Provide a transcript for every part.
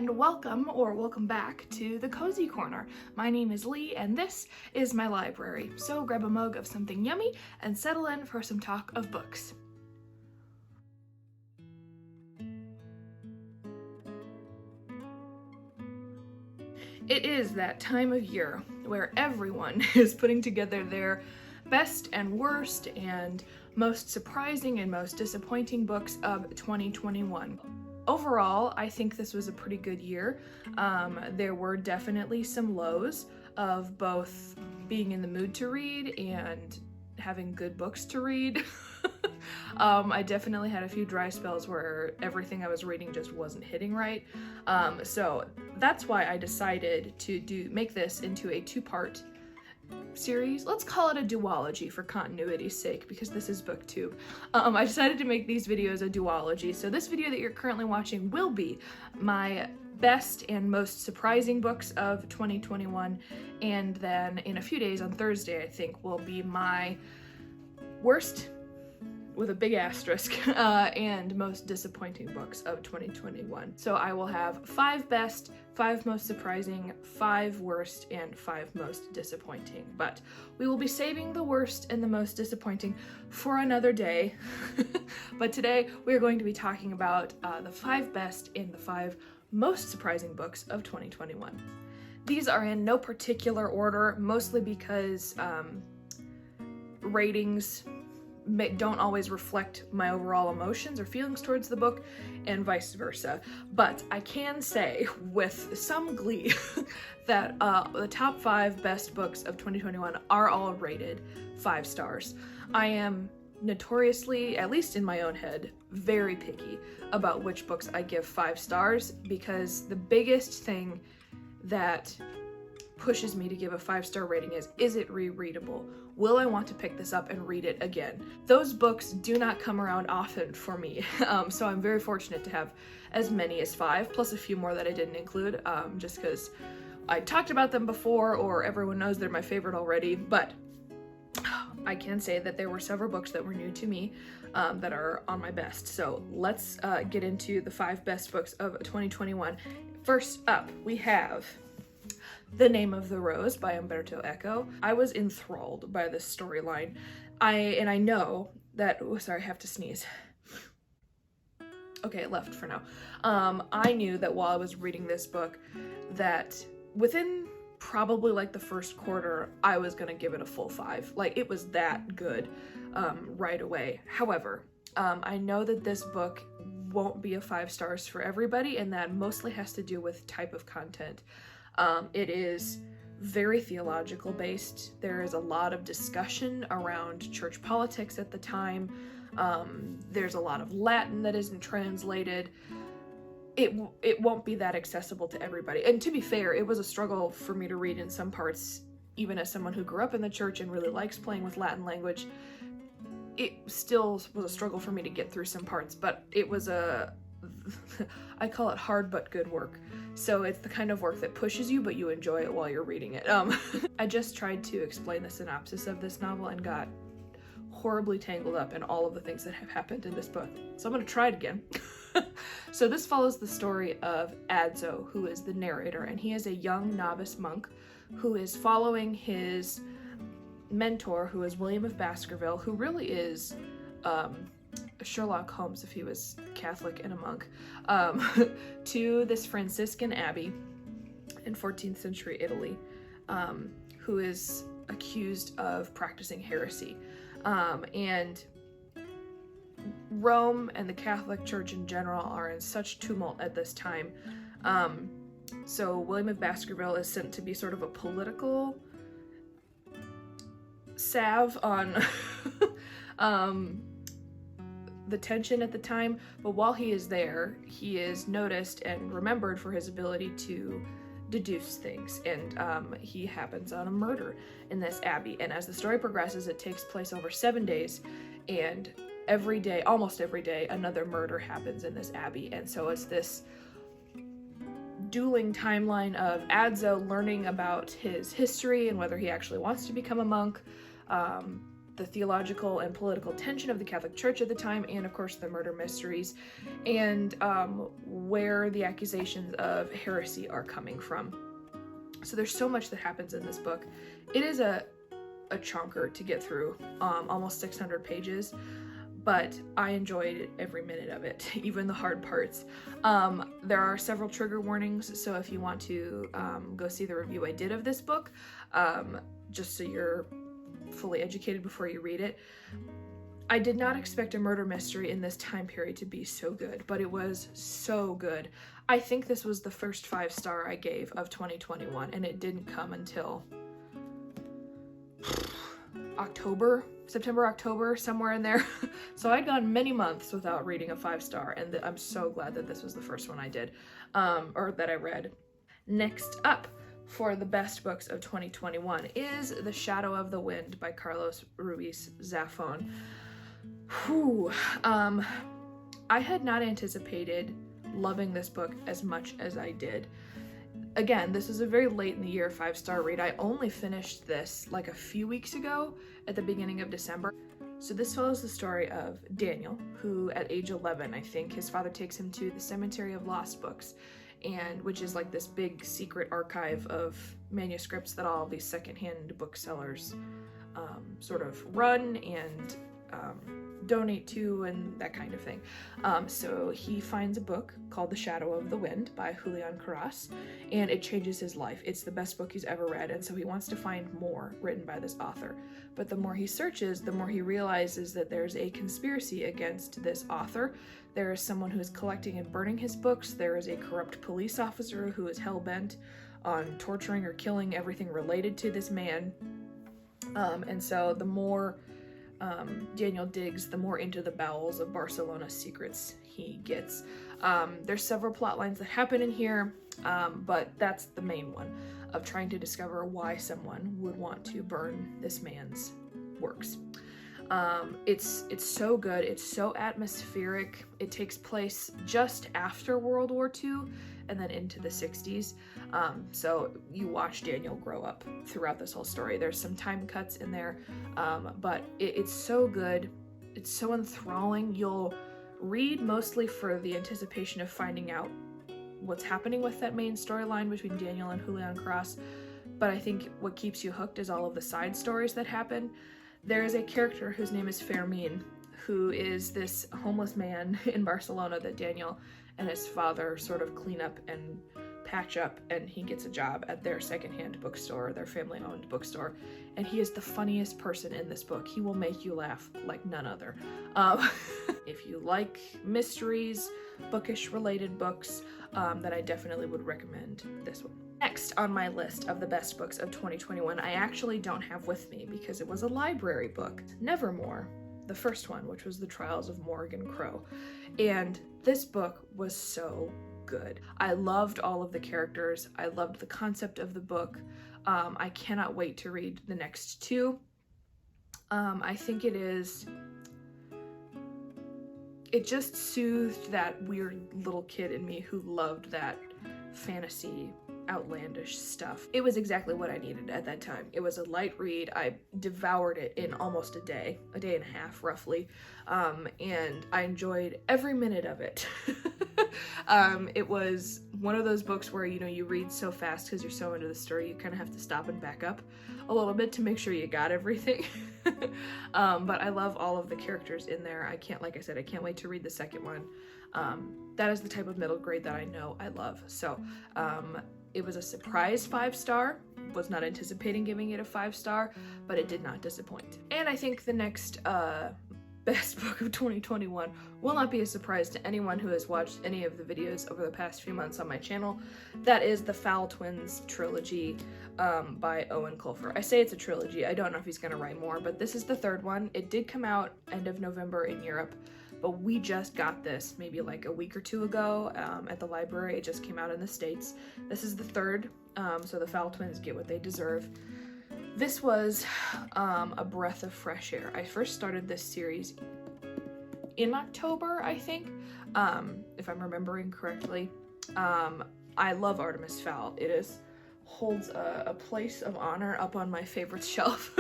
and welcome back to the Cozy Corner. My name is Lee and this is my library, so grab a mug of something yummy and settle in for some talk of books. It is that time of year where everyone is putting together their best and worst and most surprising and most disappointing books of 2021. Overall, I think this was a pretty good year. There were definitely some lows of both being in the mood to read and having good books to read. I definitely had a few dry spells where everything I was reading just wasn't hitting right. So that's why I decided to make this into a two-part series. Let's call it a duology for continuity's sake, because this is booktube. I decided to make these videos a duology. So this video that you're currently watching will be my best and most surprising books of 2021, and then in a few days on Thursday, I think, will be my worst, with a big asterisk, and most disappointing books of 2021. So I will have 5 best, 5 most surprising, 5 worst, and 5 most disappointing. But we will be saving the worst and the most disappointing for another day. But today we are going to be talking about the 5 best and the 5 most surprising books of 2021. These are in no particular order, mostly because ratings don't always reflect my overall emotions or feelings towards the book, and vice versa. But I can say with some glee that the top 5 best books of 2021 are all rated 5 stars. I am notoriously, at least in my own head, very picky about which books I give 5 stars, because the biggest thing that pushes me to give a 5-star rating is it rereadable? Will I want to pick this up and read it again? Those books do not come around often for me, so I'm very fortunate to have as many as 5, plus a few more that I didn't include, just because I talked about them before or everyone knows they're my favorite already. But I can say that there were several books that were new to me that are on my best. So let's get into the 5 best books of 2021. First up, we have The Name of the Rose by Umberto Eco. I was enthralled by this storyline. I know that, oh sorry, I have to sneeze. Okay, it left for now. I knew that while I was reading this book that within probably like the first quarter, I was gonna give it a full 5. Like, it was that good right away. However, I know that this book won't be a 5 stars for everybody, and that mostly has to do with type of content. It is very theological based. There is a lot of discussion around church politics at the time. There's a lot of Latin that isn't translated. It won't be that accessible to everybody. And to be fair, it was a struggle for me to read in some parts, even as someone who grew up in the church and really likes playing with Latin language. It still was a struggle for me to get through some parts, but it was I call it hard but good work. So it's the kind of work that pushes you, but you enjoy it while you're reading it. I just tried to explain the synopsis of this novel and got horribly tangled up in all of the things that have happened in this book. So I'm gonna try it again. So this follows the story of Adzo, who is the narrator, and he is a young novice monk who is following his mentor, who is William of Baskerville, who really is Sherlock Holmes if he was Catholic and a monk, to this Franciscan abbey in 14th century Italy, who is accused of practicing heresy. And Rome and the Catholic Church in general are in such tumult at this time. So William of Baskerville is sent to be sort of a political salve on the tension at the time, but while he is there, he is noticed and remembered for his ability to deduce things, and he happens on a murder in this abbey. And as the story progresses, it takes place over 7 days, and every day, almost every day, another murder happens in this abbey. And so it's this dueling timeline of Adzo learning about his history and whether he actually wants to become a monk, the theological and political tension of the Catholic Church at the time, and of course the murder mysteries, and where the accusations of heresy are coming from. So there's so much that happens in this book. It is a chonker to get through, almost 600 pages, but I enjoyed every minute of it, even the hard parts. There are several trigger warnings, so if you want to go see the review I did of this book, just so you're fully educated before you read it. I did not expect a murder mystery in this time period to be so good, but it was so good. I think this was the first 5-star I gave of 2021, and it didn't come until September, October, somewhere in there. So I'd gone many months without reading a 5-star, and I'm so glad that this was the first one I did, or that I read. Next up, for the best books of 2021 is The Shadow of the Wind by Carlos Ruiz Zafon. Whew. I had not anticipated loving this book as much as I did. Again, this is a very late in the year 5-star read. I only finished this like a few weeks ago at the beginning of December. So this follows the story of Daniel, who at age 11, I think, his father takes him to the Cemetery of Lost Books, and which is like this big secret archive of manuscripts that all of these secondhand booksellers sort of run and donate to and that kind of thing. So he finds a book called The Shadow of the Wind by Julian Carras, and it changes his life. It's the best book he's ever read, and so he wants to find more written by this author. But the more he searches, the more he realizes that there's a conspiracy against this author. There is someone who is collecting and burning his books. There is a corrupt police officer who is hell-bent on torturing or killing everything related to this man. And so the more Daniel digs, the more into the bowels of Barcelona's secrets he gets. There's several plot lines that happen in here, but that's the main one, of trying to discover why someone would want to burn this man's works. It's so good. It's so atmospheric. It takes place just after World War II and then into the 60s. So you watch Daniel grow up throughout this whole story. There's some time cuts in there, but it's so good. It's so enthralling. You'll read mostly for the anticipation of finding out what's happening with that main storyline between Daniel and Julian Carras, but I think what keeps you hooked is all of the side stories that happen. There is a character whose name is Fermin, who is this homeless man in Barcelona that Daniel and his father sort of clean up and patch up, and he gets a job at their secondhand bookstore, their family-owned bookstore, and he is the funniest person in this book. He will make you laugh like none other. If you like mysteries, bookish-related books, then I definitely would recommend this one. Next on my list of the best books of 2021, I actually don't have with me because it was a library book. Nevermoor, the first one, which was The Trials of Morrigan Crow. And this book was so good. I loved all of the characters. I loved the concept of the book. I cannot wait to read the next two. I think it just soothed that weird little kid in me who loved that fantasy, outlandish stuff. It was exactly what I needed at that time. It was a light read. I devoured it in almost a day and a half roughly, and I enjoyed every minute of it. It was one of those books where, you know, you read so fast because you're so into the story, you kind of have to stop and back up a little bit to make sure you got everything. But I love all of the characters in there. Like I said, I can't wait to read the second one. That is the type of middle grade that I know I love. So, it was a surprise 5-star. Was not anticipating giving it a 5-star, but it did not disappoint. And I think the next best book of 2021 will not be a surprise to anyone who has watched any of the videos over the past few months on my channel. That is the Fowl Twins trilogy by Eoin Colfer. I say it's a trilogy. I don't know if he's gonna write more, but this is the third one. It did come out end of November in Europe, but we just got this maybe like a week or two ago at the library. It just came out in the States. This is the third, so the Fowl Twins get what they deserve. This was a breath of fresh air. I first started this series in October, I think, if I'm remembering correctly. I love Artemis Fowl. It is holds a place of honor up on my favorites shelf.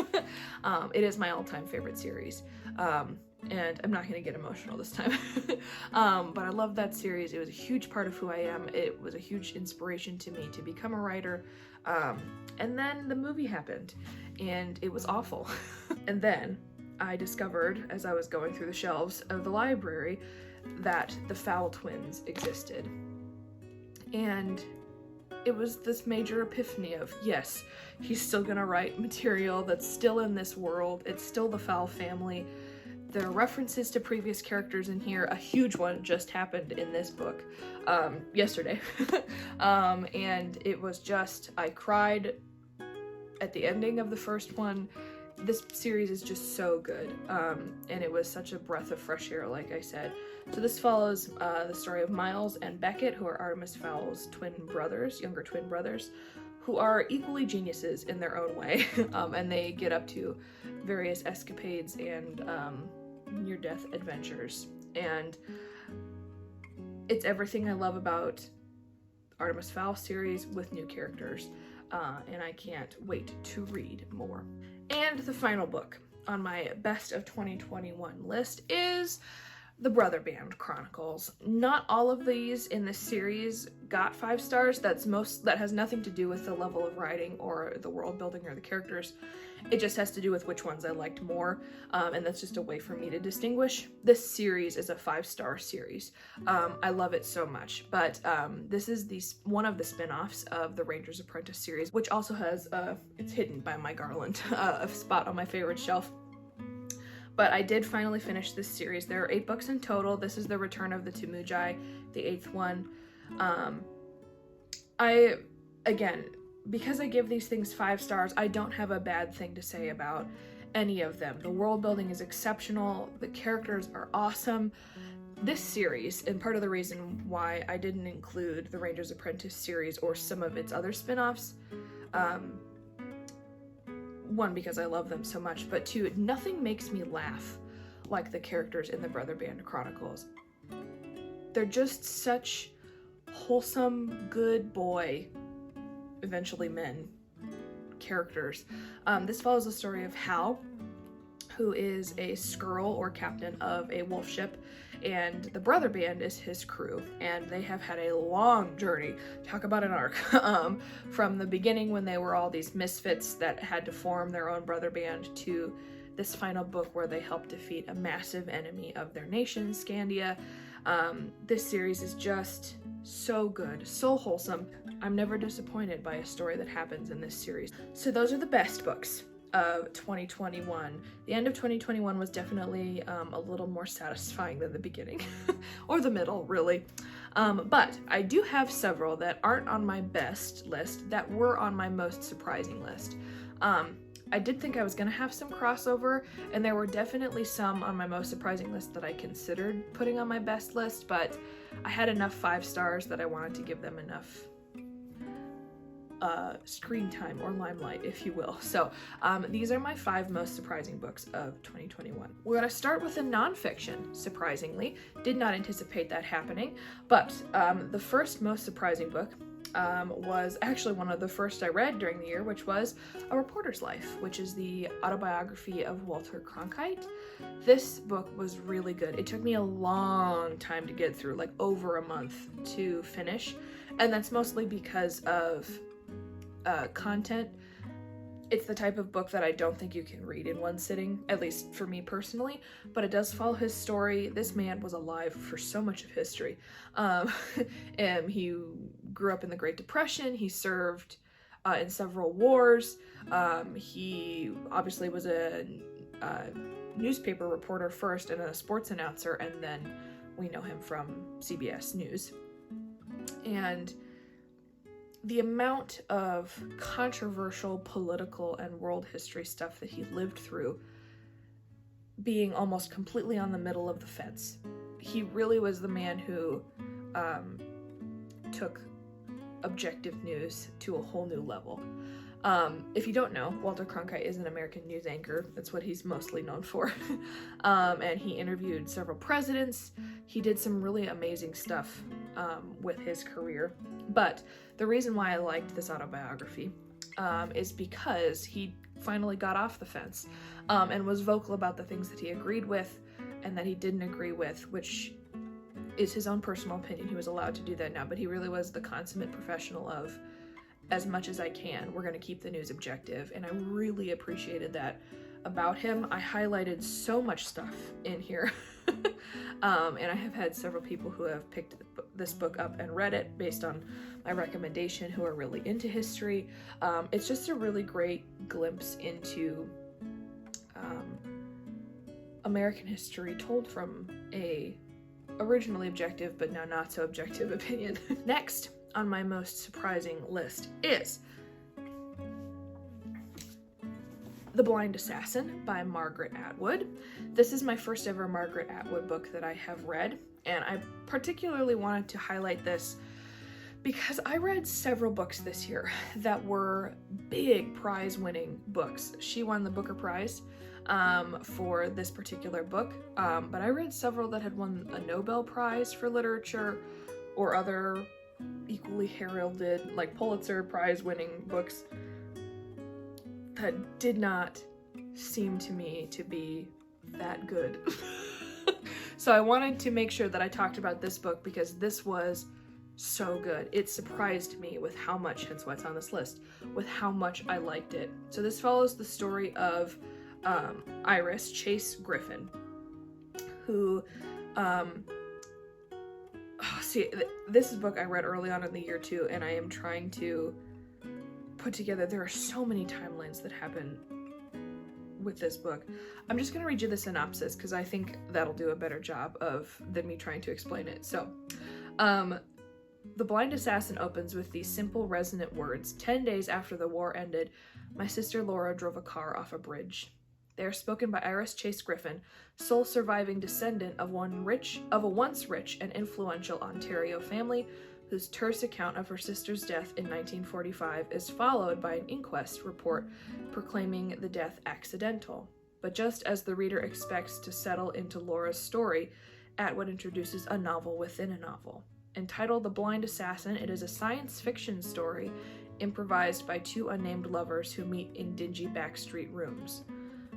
It is my all-time favorite series. And I'm not going to get emotional this time. But I love that series. It was a huge part of who I am. It was a huge inspiration to me to become a writer. And then the movie happened, and it was awful. And then I discovered, as I was going through the shelves of the library, that the Fowl twins existed. And it was this major epiphany of, yes, he's still gonna write material that's still in this world. It's still the Fowl family. There are references to previous characters in here. A huge one just happened in this book yesterday. And it was just, I cried at the ending of the first one. This series is just so good. And it was such a breath of fresh air, like I said. So this follows the story of Miles and Beckett, who are Artemis Fowl's younger twin brothers, who are equally geniuses in their own way. And they get up to various escapades and near-death adventures. And it's everything I love about Artemis Fowl series with new characters. And I can't wait to read more. And the final book on my best of 2021 list is the Brotherband Chronicles. Not all of these in this series got 5 stars. That has nothing to do with the level of writing or the world building or the characters. It just has to do with which ones I liked more, and that's just a way for me to distinguish. This series is a 5-star series. I love it so much, but this is one of the spin-offs of the Ranger's Apprentice series, which also has, it's hidden by my garland, a spot on my favorite shelf. But I did finally finish this series. There are 8 books in total. This is the Return of the Temujai, the 8th one. Because I give these things 5 stars, I don't have a bad thing to say about any of them. The world building is exceptional. The characters are awesome. This series, and part of the reason why I didn't include the Ranger's Apprentice series or some of its other spin-offs, one, because I love them so much, but 2, nothing makes me laugh like the characters in the Brotherband Chronicles. They're just such wholesome, good boy, eventually men, characters. This follows the story of Hal, who is a skirl or captain of a wolf ship, and the Brotherband is his crew, and they have had a long journey. Talk about an arc. From the beginning, when they were all these misfits that had to form their own Brotherband, to this final book where they help defeat a massive enemy of their nation, Scandia. This series is just so good, so wholesome. I'm never disappointed by a story that happens in this series. So those are the best books of 2021. The end of 2021 was definitely a little more satisfying than the beginning, or the middle, really. But I do have several that aren't on my best list that were on my most surprising list. I did think I was going to have some crossover, and there were definitely some on my most surprising list that I considered putting on my best list, but I had enough 5 stars that I wanted to give them enough screen time or limelight, if you will. So these are my 5 most surprising books of 2021. We're going to start with a nonfiction, surprisingly. Did not anticipate that happening, but the first most surprising book was actually one of the first I read during the year, which was A Reporter's Life, which is the autobiography of Walter Cronkite. This book was really good. It took me a long time to get through, like over a month to finish, and that's mostly because of content. It's the type of book that I don't think you can read in one sitting, at least for me personally, but it does follow his story. This man was alive for so much of history. And he grew up in the Great Depression. He served in several wars. He obviously was a newspaper reporter first and a sports announcer, and then we know him from CBS News. And the amount of controversial political and world history stuff that he lived through, being almost completely on the middle of the fence. He really was the man who took objective news to a whole new level. If you don't know, Walter Cronkite is an American news anchor. That's what he's mostly known for. And he interviewed several presidents. He did some really amazing stuff with his career. But the reason why I liked this autobiography is because he finally got off the fence and was vocal about the things that he agreed with and that he didn't agree with, which is his own personal opinion. He was allowed to do that now, but he really was the consummate professional of, as much as I can, we're going to keep the news objective, and I really appreciated that about him. I highlighted so much stuff in here, and I have had several people who have picked this book up and read it based on my recommendation who are really into history. It's just a really great glimpse into American history told from a originally objective but now not so objective opinion. Next on my most surprising list is The Blind Assassin by Margaret Atwood. This is my first ever Margaret Atwood book that I have read, and I particularly wanted to highlight this because I read several books this year that were big prize-winning books. She won the Booker Prize for this particular book, but I read several that had won a Nobel Prize for literature or other equally heralded, like Pulitzer Prize winning books that did not seem to me to be that good. So I wanted to make sure that I talked about this book because this was so good. It surprised me with how much, hence why it's on this list, with how much I liked it. So this follows the story of Iris Chase Griffin, who this is a book I read early on in the year too, and I am trying to put together, there are so many timelines that happen with this book. I'm just going to read you the synopsis because I think that'll do a better job than me trying to explain it. So, The Blind Assassin opens with these simple, resonant words. 10 days after the war ended, my sister Laura drove a car off a bridge. They are spoken by Iris Chase Griffin, sole surviving descendant of a once rich and influential Ontario family, whose terse account of her sister's death in 1945 is followed by an inquest report proclaiming the death accidental. But just as the reader expects to settle into Laura's story, Atwood introduces a novel within a novel. Entitled The Blind Assassin, it is a science fiction story improvised by two unnamed lovers who meet in dingy backstreet rooms.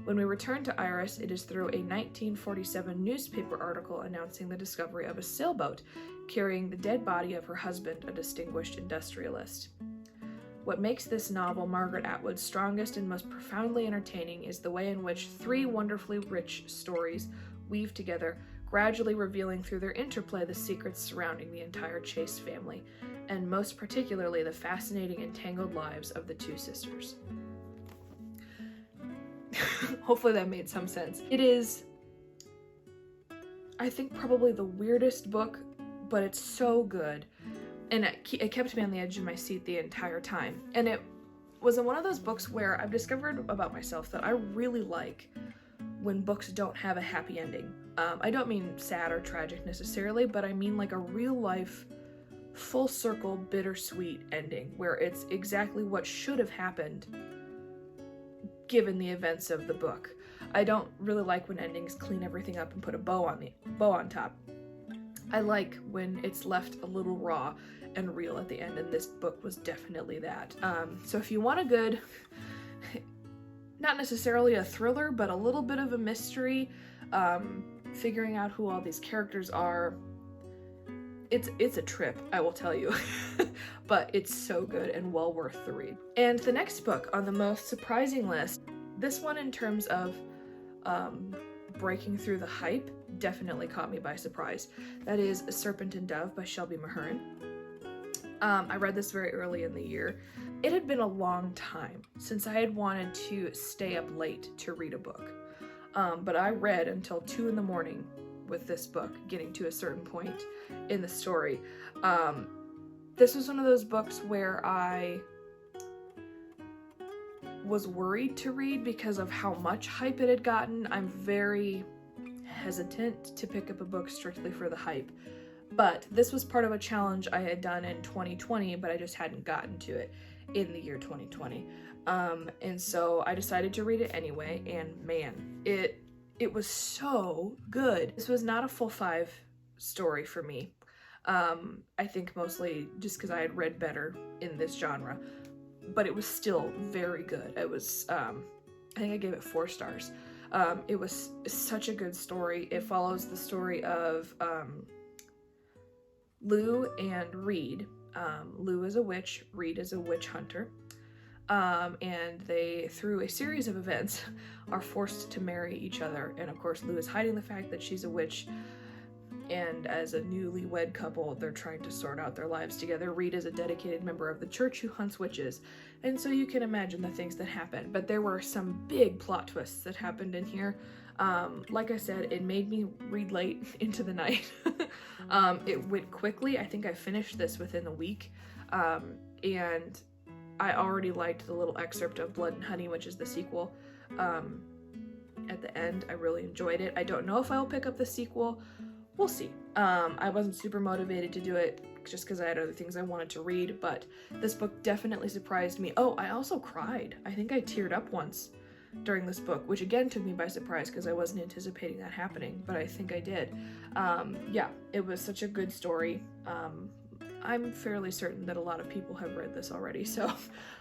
When we return to Iris, it is through a 1947 newspaper article announcing the discovery of a sailboat carrying the dead body of her husband, a distinguished industrialist. What makes this novel Margaret Atwood's strongest and most profoundly entertaining is the way in which three wonderfully rich stories weave together, gradually revealing through their interplay the secrets surrounding the entire Chase family, and most particularly the fascinating and tangled lives of the two sisters. Hopefully that made some sense. It is, I think, probably the weirdest book, but it's so good. And it kept me on the edge of my seat the entire time. And it was one of those books where I've discovered about myself that I really like when books don't have a happy ending. I don't mean sad or tragic necessarily, but I mean like a real life, full circle, bittersweet ending where it's exactly what should have happened given the events of the book. I don't really like when endings clean everything up and put a bow on top. I like when it's left a little raw and real at the end, and this book was definitely that. So if you want a good, not necessarily a thriller, but a little bit of a mystery, figuring out who all these characters are, it's a trip, I will tell you. But it's so good and well worth the read. And the next book on the most surprising list, this one in terms of breaking through the hype, definitely caught me by surprise. That is Serpent and Dove by Shelby Mahurin. I read this very early in the year. It had been a long time since I had wanted to stay up late to read a book. But I read until 2 a.m. with this book, getting to a certain point in the story. This was one of those books where I was worried to read because of how much hype it had gotten. I'm very hesitant to pick up a book strictly for the hype. But this was part of a challenge I had done in 2020, but I just hadn't gotten to it. in the year 2020. And so I decided to read it anyway, and man, it was so good. This was not a full 5 story for me. I think mostly just because I had read better in this genre, but it was still very good. It was, I think I gave it 4 stars. It was such a good story. It follows the story of Lou and Reed. Lou is a witch, Reed is a witch hunter. And they, through a series of events, are forced to marry each other. And of course, Lou is hiding the fact that she's a witch. And as a newlywed couple, they're trying to sort out their lives together. Reed is a dedicated member of the church who hunts witches. And so you can imagine the things that happen. But there were some big plot twists that happened in here. Like I said, it made me read late into the night. It went quickly. I think I finished this within a week. And I already liked the little excerpt of Blood and Honey, which is the sequel. At the end, I really enjoyed it. I don't know if I'll pick up the sequel. We'll see. I wasn't super motivated to do it just because I had other things I wanted to read, but this book definitely surprised me. Oh, I also cried. I think I teared up once during this book, which again took me by surprise because I wasn't anticipating that happening, but I think I did. Yeah, it was such a good story. I'm fairly certain that a lot of people have read this already, so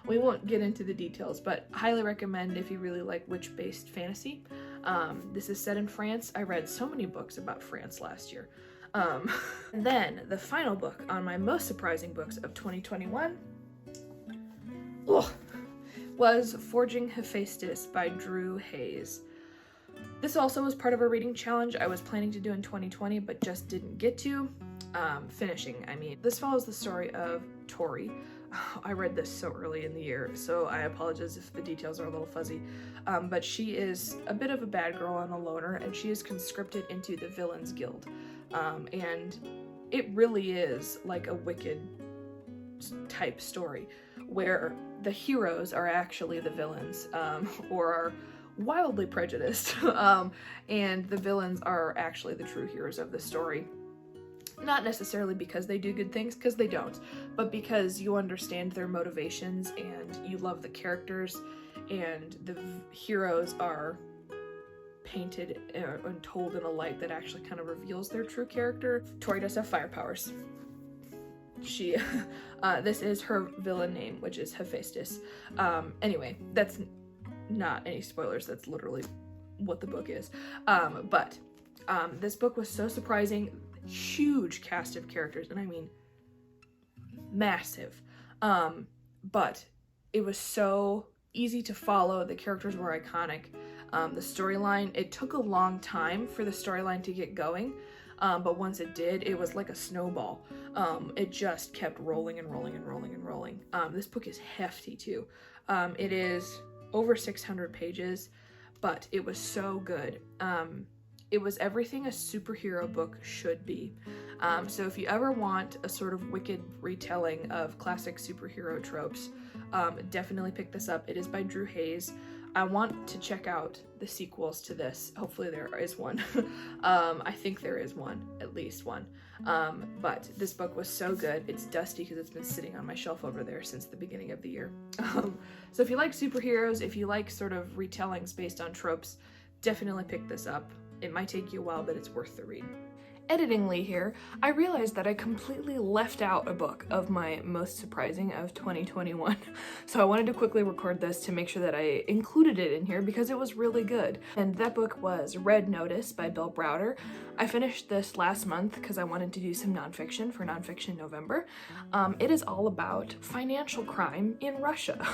we won't get into the details, but highly recommend if you really like witch-based fantasy. This is set in France. I read so many books about France last year. And then the final book on my most surprising books of 2021 was Forging Hephaestus by Ruiz. This also was part of a reading challenge I was planning to do in 2020, but just didn't get to. Finishing, I mean. This follows the story of Tori. I read this so early in the year, so I apologize if the details are a little fuzzy. But she is a bit of a bad girl and a loner, and she is conscripted into the Villains Guild. And it really is like a Wicked type story, where the heroes are actually the villains, or are wildly prejudiced, and the villains are actually the true heroes of the story. Not necessarily because they do good things, because they don't, but because you understand their motivations and you love the characters, and the heroes are painted and told in a light that actually kind of reveals their true character. Tori does have fire powers. She, this is her villain name, which is Hephaestus. Anyway, that's not any spoilers, that's literally what the book is. But this book was so surprising. Huge cast of characters, and I mean massive, but it was so easy to follow. The characters were iconic. The storyline, it took a long time for the storyline to get going, but once it did, it was like a snowball. It just kept rolling and rolling and rolling and rolling. This book is hefty too. It is over 600 pages, but it was so good. It was everything a superhero book should be. So if you ever want a sort of Wicked retelling of classic superhero tropes, definitely pick this up. It is by Ruiz. I want to check out the sequels to this. Hopefully there is one. I think there is one, at least one. But this book was so good. It's dusty because it's been sitting on my shelf over there since the beginning of the year. So if you like superheroes, if you like sort of retellings based on tropes, definitely pick this up. It might take you a while, but it's worth the read. Editingly here, I realized that I completely left out a book of my most surprising of 2021. So I wanted to quickly record this to make sure that I included it in here because it was really good. And that book was Red Notice by Bill Browder. I finished this last month because I wanted to do some nonfiction for Nonfiction November. It is all about financial crime in Russia,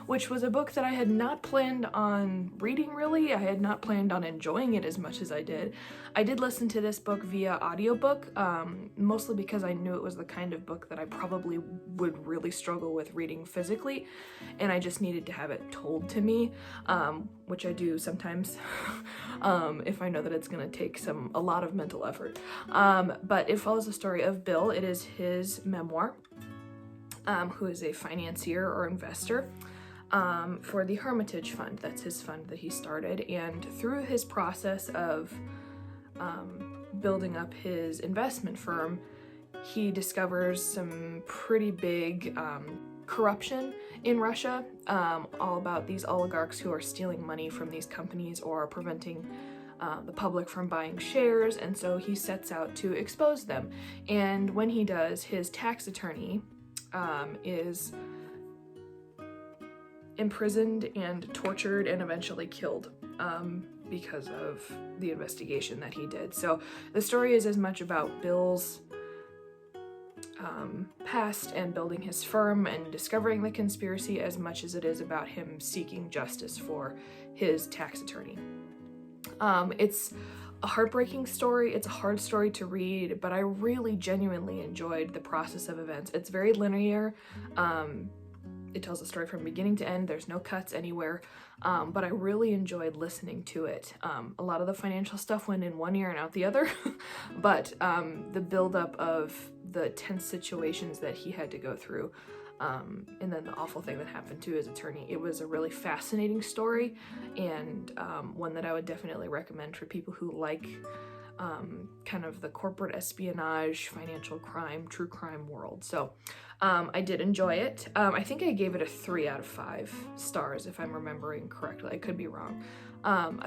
which was a book that I had not planned on reading really. I had not planned on enjoying it as much as I did. I did listen to this book via audiobook, mostly because I knew it was the kind of book that I probably would really struggle with reading physically, and I just needed to have it told to me, which I do sometimes, if I know that it's going to take a lot of mental effort. But it follows the story of Bill. It is his memoir, who is a financier or investor for the Hermitage Fund. That's his fund that he started, and through his process of building up his investment firm, he discovers some pretty big corruption in Russia, all about these oligarchs who are stealing money from these companies or preventing the public from buying shares, and so he sets out to expose them. And when he does, his tax attorney is imprisoned and tortured and eventually killed because of the investigation that he did. So the story is as much about Bill's past and building his firm and discovering the conspiracy as much as it is about him seeking justice for his tax attorney. It's a heartbreaking story. It's a hard story to read, but I really genuinely enjoyed the process of events. It's very linear. It tells the story from beginning to end. There's no cuts anywhere, but I really enjoyed listening to it. A lot of the financial stuff went in one ear and out the other, but the buildup of the tense situations that he had to go through, and then the awful thing that happened to his attorney, it was a really fascinating story, and one that I would definitely recommend for people who like kind of the corporate espionage, financial crime, true crime world. So I did enjoy it. I think I gave it a 3 out of 5 stars, if I'm remembering correctly. I could be wrong.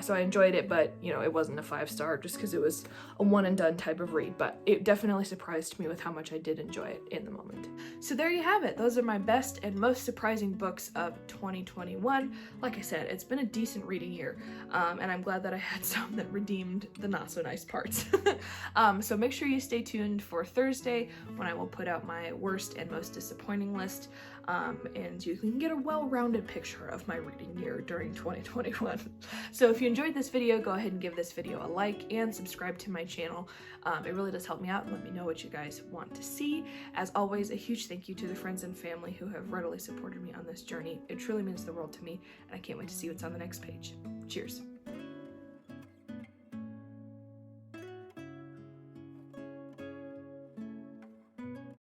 So I enjoyed it, but you know, it wasn't a 5-star just because it was a one and done type of read, but it definitely surprised me with how much I did enjoy it in the moment. So there you have it. Those are my best and most surprising books of 2021. Like I said, it's been a decent reading year, and I'm glad that I had some that redeemed the not so nice parts. So make sure you stay tuned for Thursday when I will put out my worst and most disappointing list, and you can get a well-rounded picture of my reading year during 2021. So if you enjoyed this video, go ahead and give this video a like and subscribe to my channel. It really does help me out and let me know what you guys want to see. As always, a huge thank you to the friends and family who have readily supported me on this journey. It truly means the world to me, and I can't wait to see what's on the next page. Cheers.